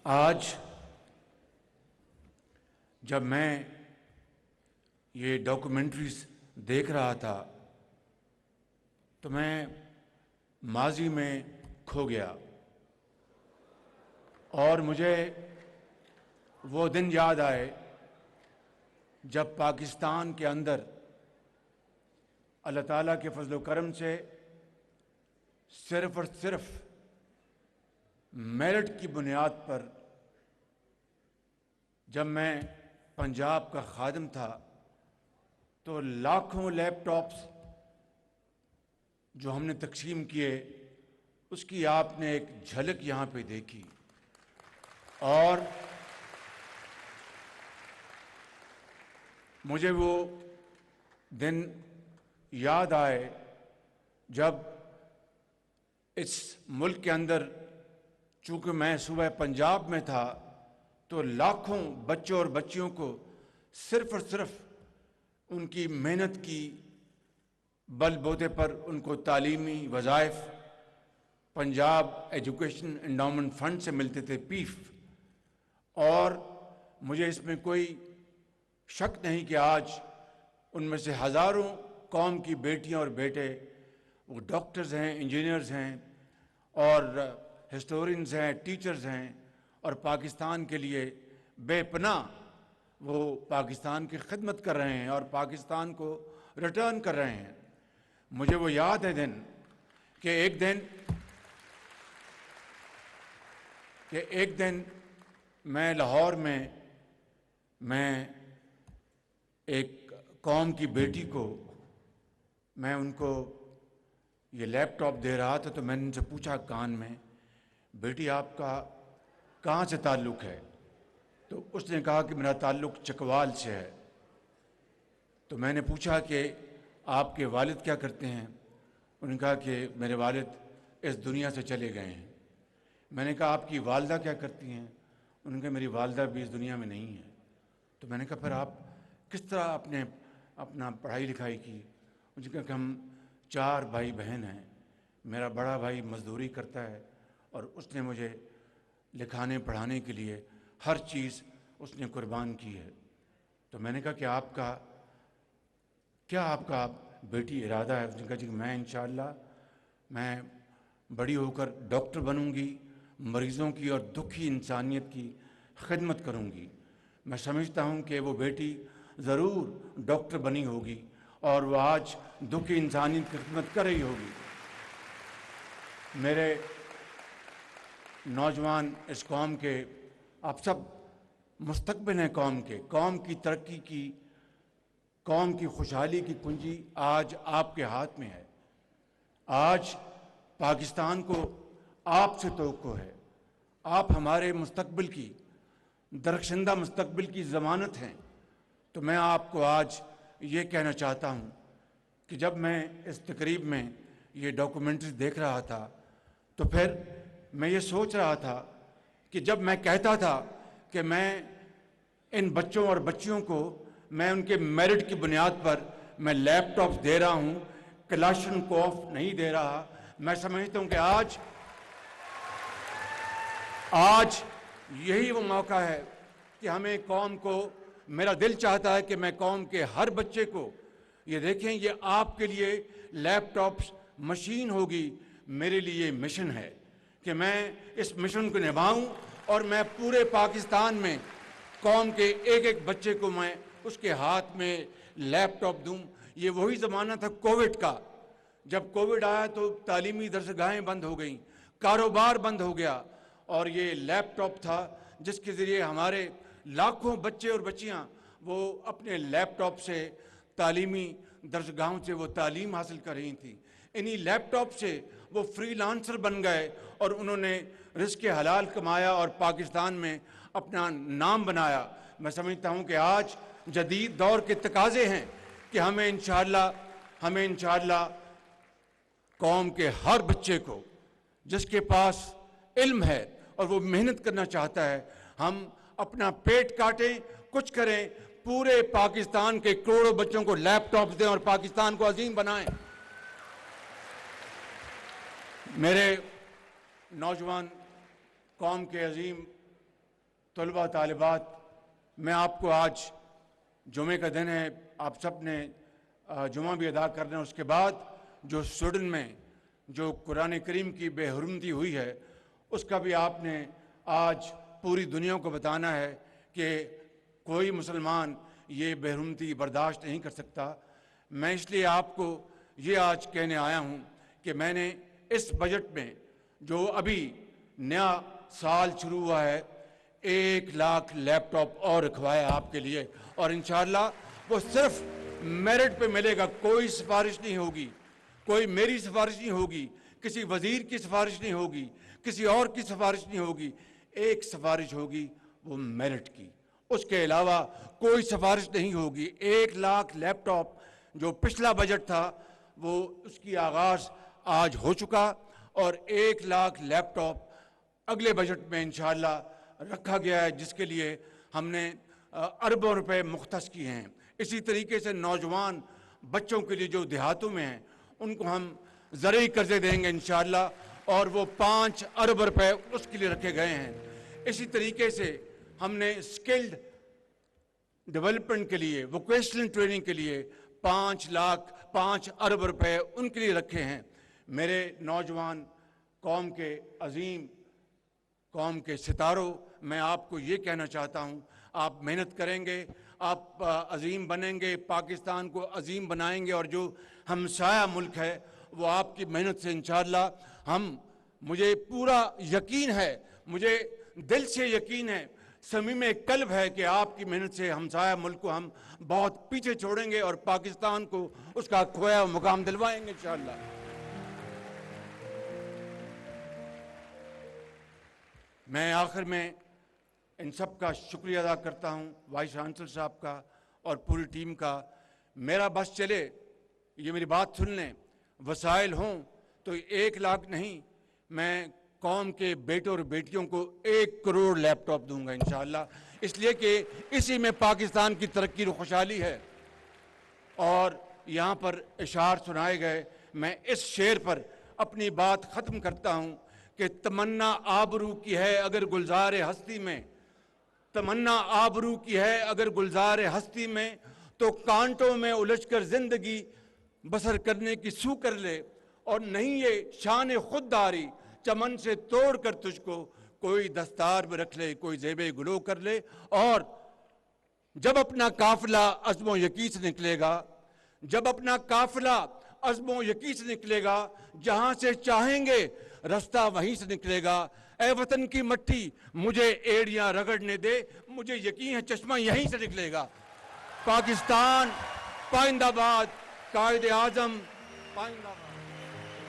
آج جب میں یہ ڈاکومنٹریز دیکھ رہا تھا تو میں ماضی میں کھو گیا اور مجھے وہ دن یاد آئے جب پاکستان کے اندر اللہ تعالیٰ کے فضل و کرم سے صرف اور صرف میرٹ کی بنیاد پر جب میں پنجاب کا خادم تھا تو لاکھوں لیپ ٹاپس جو ہم نے تقسیم کیے اس کی آپ نے ایک جھلک یہاں پہ دیکھی اور مجھے وہ دن یاد آئے جب اس ملک کے اندر چونکہ میں صوبہ پنجاب میں تھا تو لاکھوں بچوں اور بچیوں کو صرف اور صرف ان کی محنت کی بل بوتے پر ان کو تعلیمی وظائف پنجاب ایجوکیشن انڈاؤمنٹ فنڈ سے ملتے تھے پیف، اور مجھے اس میں کوئی شک نہیں کہ آج ان میں سے ہزاروں قوم کی بیٹیاں اور بیٹے وہ ڈاکٹرز ہیں، انجینئرز ہیں اور ہسٹورینز ہیں، ٹیچرز ہیں اور پاکستان کے لیے بے پناہ وہ پاکستان کی خدمت کر رہے ہیں اور پاکستان کو ریٹرن کر رہے ہیں۔ مجھے وہ یاد ہے دن کہ ایک دن میں لاہور میں ایک قوم کی بیٹی کو میں ان کو یہ لیپ ٹاپ دے رہا تھا تو میں نے ان سے پوچھا کان میں، بیٹی آپ کا کہاں سے تعلق ہے؟ تو اس نے کہا کہ میرا تعلق چکوال سے ہے۔ تو میں نے پوچھا کہ آپ کے والد کیا کرتے ہیں؟ انہوں نے کہا کہ میرے والد اس دنیا سے چلے گئے ہیں۔ میں نے کہا آپ کی والدہ کیا کرتی ہیں؟ انہوں نے کہا میری والدہ بھی اس دنیا میں نہیں ہے۔ تو میں نے کہا پھر آپ کس طرح اپنا پڑھائی لکھائی کی؟ انہوں نے کہا کہ ہم 4 بھائی بہن ہیں، میرا بڑا بھائی مزدوری کرتا ہے اور اس نے مجھے لکھانے پڑھانے کے لیے ہر چیز اس نے قربان کی ہے۔ تو میں نے کہا کہ آپ کا بیٹی ارادہ ہے؟ اس نے کہا کہ میں انشاءاللہ میں بڑی ہو کر ڈاکٹر بنوں گی، مریضوں کی اور دکھی انسانیت کی خدمت کروں گی۔ میں سمجھتا ہوں کہ وہ بیٹی ضرور ڈاکٹر بنی ہوگی اور وہ آج دکھی انسانیت کی خدمت کر رہی ہوگی۔ میرے نوجوان اس قوم کے، آپ سب مستقبل ہیں قوم کی ترقی کی، قوم کی خوشحالی کی کنجی آج آپ کے ہاتھ میں ہے۔ آج پاکستان کو آپ سے توقع ہے، آپ ہمارے مستقبل کی، درخشندہ مستقبل کی ضمانت ہیں۔ تو میں آپ کو آج یہ کہنا چاہتا ہوں کہ جب میں اس تقریب میں یہ ڈاکومنٹری دیکھ رہا تھا تو پھر میں یہ سوچ رہا تھا کہ جب میں کہتا تھا کہ میں ان بچوں اور بچیوں کو میں ان کے میرٹ کی بنیاد پر میں لیپ ٹاپس دے رہا ہوں، کلاشن کوف نہیں دے رہا، میں سمجھتا ہوں کہ آج یہی وہ موقع ہے کہ ہمیں قوم کو، میرا دل چاہتا ہے کہ میں قوم کے ہر بچے کو یہ دیکھیں، یہ آپ کے لیے لیپ ٹاپس مشین ہوگی، میرے لیے مشن ہے کہ میں اس مشن کو نبھاؤں اور میں پورے پاکستان میں قوم کے ایک ایک بچے کو میں اس کے ہاتھ میں لیپ ٹاپ دوں۔ یہ وہی زمانہ تھا کووڈ کا، جب کووڈ آیا تو تعلیمی درسگاہیں بند ہو گئیں، کاروبار بند ہو گیا، اور یہ لیپ ٹاپ تھا جس کے ذریعے ہمارے لاکھوں بچے اور بچیاں وہ اپنے لیپ ٹاپ سے تعلیمی درسگاہوں سے وہ تعلیم حاصل کر رہی تھیں۔ انہی لیپ ٹاپ سے وہ فری لانسر بن گئے اور انہوں نے رزق حلال کمایا اور پاکستان میں اپنا نام بنایا۔ میں سمجھتا ہوں کہ آج جدید دور کے تقاضے ہیں کہ ہمیں انشاءاللہ قوم کے ہر بچے کو جس کے پاس علم ہے اور وہ محنت کرنا چاہتا ہے، ہم اپنا پیٹ کاٹیں، کچھ کریں، پورے پاکستان کے کروڑوں بچوں کو لیپ ٹاپس دیں اور پاکستان کو عظیم بنائیں۔ میرے نوجوان قوم کے عظیم طلبہ طالبات، میں آپ کو آج جمعے کا دن ہے، آپ سب نے جمعہ بھی ادا کرنا ہے، اس کے بعد جو سویڈن میں جو قرآن کریم کی بے حرمتی ہوئی ہے اس کا بھی آپ نے آج پوری دنیا کو بتانا ہے کہ کوئی مسلمان یہ بے حرمتی برداشت نہیں کر سکتا۔ میں اس لیے آپ کو یہ آج کہنے آیا ہوں کہ میں نے اس بجٹ میں جو ابھی نیا سال شروع ہوا ہے 1,00,000 لیپ ٹاپ اور رکھوایا آپ کے لیے، اور انشاءاللہ وہ صرف میرٹ پہ ملے گا، کوئی سفارش نہیں ہوگی، کوئی میری سفارش نہیں ہوگی، کسی وزیر کی سفارش نہیں ہوگی، کسی اور کی سفارش نہیں ہوگی، ایک سفارش ہوگی وہ میرٹ کی، اس کے علاوہ کوئی سفارش نہیں ہوگی۔ 1,00,000 لیپ ٹاپ جو پچھلا بجٹ تھا وہ اس کی آغاز آج ہو چکا، اور 1,00,000 لیپ ٹاپ اگلے بجٹ میں انشاءاللہ رکھا گیا ہے، جس کے لیے ہم نے اربوں روپے مختص کیے ہیں۔ اسی طریقے سے نوجوان بچوں کے لیے جو دیہاتوں میں ہیں ان کو ہم زرعی قرضے دیں گے انشاءاللہ، اور وہ 5 ارب روپے اس کے لیے رکھے گئے ہیں۔ اسی طریقے سے ہم نے اسکلڈ ڈیولپمنٹ کے لیے، ووکیشنل ٹریننگ کے لیے 5 ارب روپے ان کے لیے رکھے ہیں۔ میرے نوجوان قوم کے عظیم، قوم کے ستاروں، میں آپ کو یہ کہنا چاہتا ہوں، آپ محنت کریں گے، آپ عظیم بنیں گے، پاکستان کو عظیم بنائیں گے، اور جو ہمسایہ ملک ہے وہ آپ کی محنت سے انشاءاللہ مجھے پورا یقین ہے، مجھے دل سے یقین ہے، صمیم قلب ہے کہ آپ کی محنت سے ہمسایہ ملک کو ہم بہت پیچھے چھوڑیں گے اور پاکستان کو اس کا کھویا مقام دلوائیں گے انشاءاللہ۔ میں آخر میں ان سب کا شکریہ ادا کرتا ہوں، وائس چانسلر صاحب کا اور پوری ٹیم کا۔ میرا بس چلے، یہ میری بات سن لیں، وسائل ہوں تو 1,00,000 نہیں، میں قوم کے بیٹوں اور بیٹیوں کو 1 کروڑ لیپ ٹاپ دوں گا انشاءاللہ، اس لیے کہ اسی میں پاکستان کی ترقی اور خوشحالی ہے۔ اور یہاں پر اشعار سنائے گئے، میں اس شعر پر اپنی بات ختم کرتا ہوں کہ تمنا آبرو کی ہے اگر گلزار ہستی میں، تمنا آبرو کی ہے اگر گلزار ہستی میں، تو کانٹوں میں الجھ کر زندگی بسر کرنے کی سو کر لے، اور نہیں یہ شان خودداری چمن سے توڑ کر تجھ کو کوئی دستار میں رکھ لے، کوئی زیب گلو کر لے۔ اور جب اپنا قافلہ عزم و یقین سے نکلے گا، جب اپنا قافلہ عزم و یقین سے نکلے گا، جہاں سے چاہیں گے رستہ وہیں سے نکلے گا۔ اے وطن کی مٹی مجھے ایڑیاں رگڑنے دے، مجھے یقین ہے چشمہ یہیں سے نکلے گا۔ پاکستان پائندہ باد، قائد اعظم پائندہ باد۔